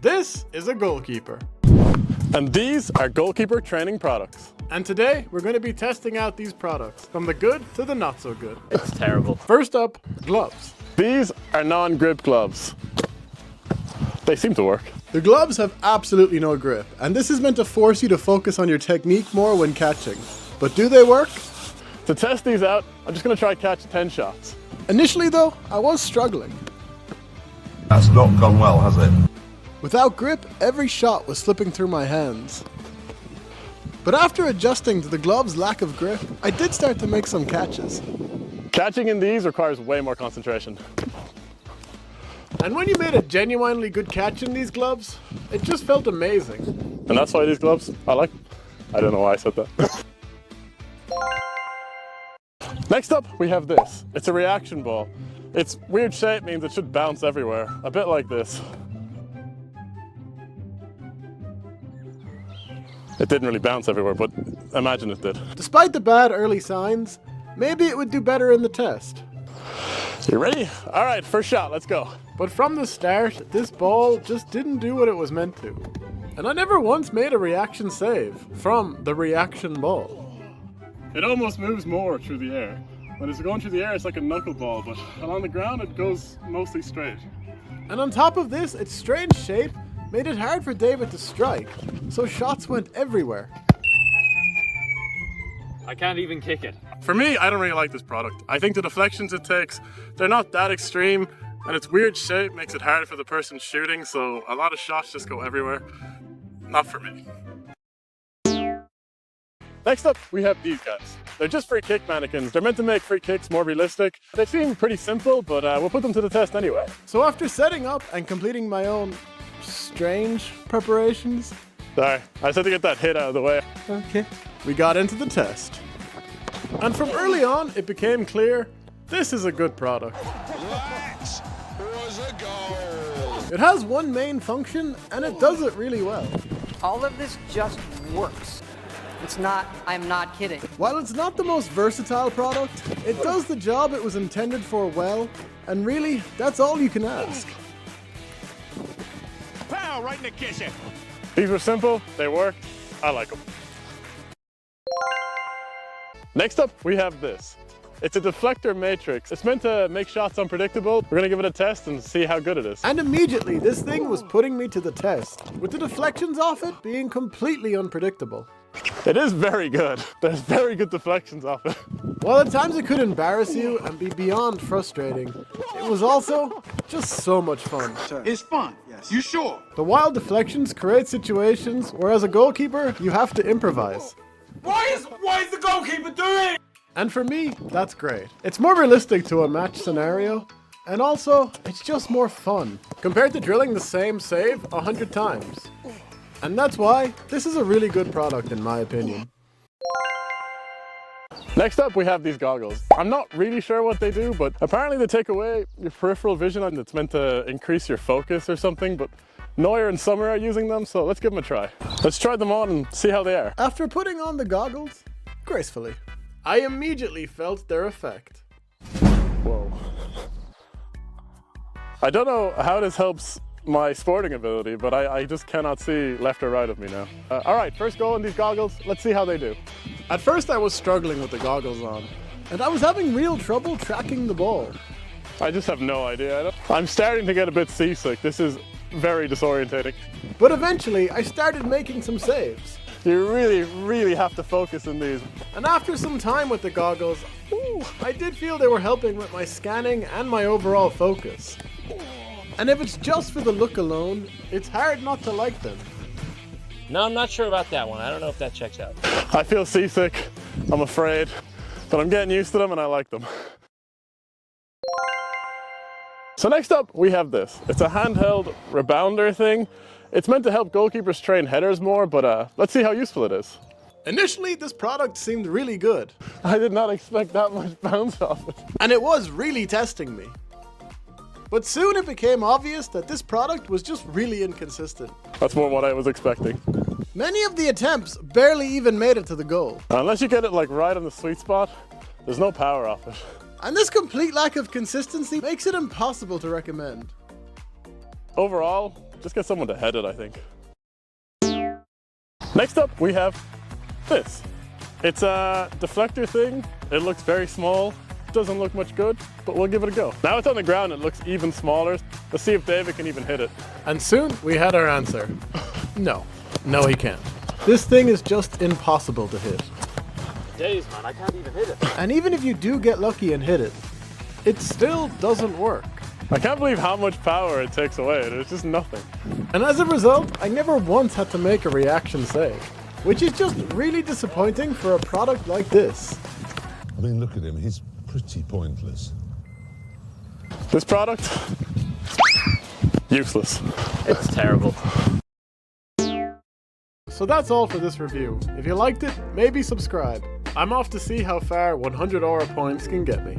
This is a Goalkeeper. And these are Goalkeeper training products. And today, we're going to be testing out these products, from the good to the not so good. It's terrible. First up, gloves. These are non-grip gloves. They seem to work. The gloves have absolutely no grip, and this is meant to force you to focus on your technique more when catching. But do they work? To test these out, I'm just going to try catch 10 shots. Initially though, I was struggling. That's not gone well, has it? Without grip, every shot was slipping through my hands. But after adjusting to the gloves' lack of grip, I did start to make some catches. Catching in these requires way more concentration. And when you made a genuinely good catch in these gloves, it just felt amazing. And that's why these gloves, I like. I don't know why I said that. Next up, we have this. It's a reaction ball. Its weird shape means it should bounce everywhere, a bit like this. It didn't really bounce everywhere, but imagine it did. Despite the bad early signs, maybe it would do better in the test. You ready? All right, first shot, let's go. But from the start, this ball just didn't do what it was meant to. And I never once made a reaction save from the reaction ball. It almost moves more through the air. When it's going through the air, it's like a knuckleball, but along the ground, it goes mostly straight. And on top of this, its strange shape made it hard for David to strike, so shots went everywhere. I can't even kick it. For me, I don't really like this product. I think the deflections it takes, they're not that extreme, and its weird shape makes it hard for the person shooting, so a lot of shots just go everywhere. Not for me. Next up, we have these guys. They're just free kick mannequins. They're meant to make free kicks more realistic. They seem pretty simple, but we'll put them to the test anyway. So after setting up and completing my own strange preparations, Sorry, I just had to get that hit out of the way. okay, we got into the test. And from early on, it became clear this is a good product. That was a goal. It has one main function, and it does it really well. All of this just works. It's not, I'm not kidding. While it's not the most versatile product, it does the job it was intended for well, and really, that's all you can ask. Pow, right in the kitchen. These were simple, they worked, I like them. Next up, we have this. It's a Deflector Matrix. It's meant to make shots unpredictable. We're gonna give it a test and see how good it is. And immediately, this thing was putting me to the test, with the deflections off it being completely unpredictable. It is very good. There's very good deflections off it. While at times it could embarrass you and be beyond frustrating, it was also just so much fun. It's fun. Yes. You sure? The wild deflections create situations where as a goalkeeper, you have to improvise. Why is the goalkeeper doing? And for me, that's great. It's more realistic to a match scenario, and also, it's just more fun, compared to drilling the same save 100 times. And that's why this is a really good product in my opinion. Next up, we have these goggles. I'm not really sure what they do, but apparently they take away your peripheral vision and it's meant to increase your focus or something, but Neuer and Summer are using them, so let's give them a try. Let's try them on and see how they are. After putting on the goggles, gracefully, I immediately felt their effect. Whoa. I don't know how this helps my sporting ability, but I just cannot see left or right of me now. All right, first go on these goggles. Let's see how they do. At first I was struggling with the goggles on, and I was having real trouble tracking the ball. I just have no idea. I'm starting to get a bit seasick. This is very disorientating. But eventually I started making some saves. You really, really have to focus in these. And after some time with the goggles, I did feel they were helping with my scanning and my overall focus. And if it's just for the look alone, it's hard not to like them. No, I'm not sure about that one. I don't know if that checks out. I feel seasick, I'm afraid, but I'm getting used to them and I like them. So next up, we have this. It's a handheld rebounder thing. It's meant to help goalkeepers train headers more, but let's see how useful it is. Initially, this product seemed really good. I did not expect that much bounce off it. And it was really testing me. But soon it became obvious that this product was just really inconsistent. That's more what I was expecting. Many of the attempts barely even made it to the goal. Unless you get it like right on the sweet spot, there's no power off it. And this complete lack of consistency makes it impossible to recommend. Overall, Just get someone to head it, I think. Next up, we have this. It's a deflector thing. It looks very small. Doesn't look much good, but we'll give it a go. Now it's on the ground, it looks even smaller. Let's see if David can even hit it. And soon we had our answer. No, he can't. This thing is just impossible to hit. Days, man, I can't even hit it. And even if you do get lucky and hit it, it still doesn't work. I can't believe how much power it takes away. There's just nothing. And as a result, I never once had to make a reaction save, which is just really disappointing for a product like this. I mean, look at him. He's pretty pointless. This product, useless. It's terrible. So that's all for this review. If you liked it, maybe subscribe. I'm off to see how far 100 aura points can get me.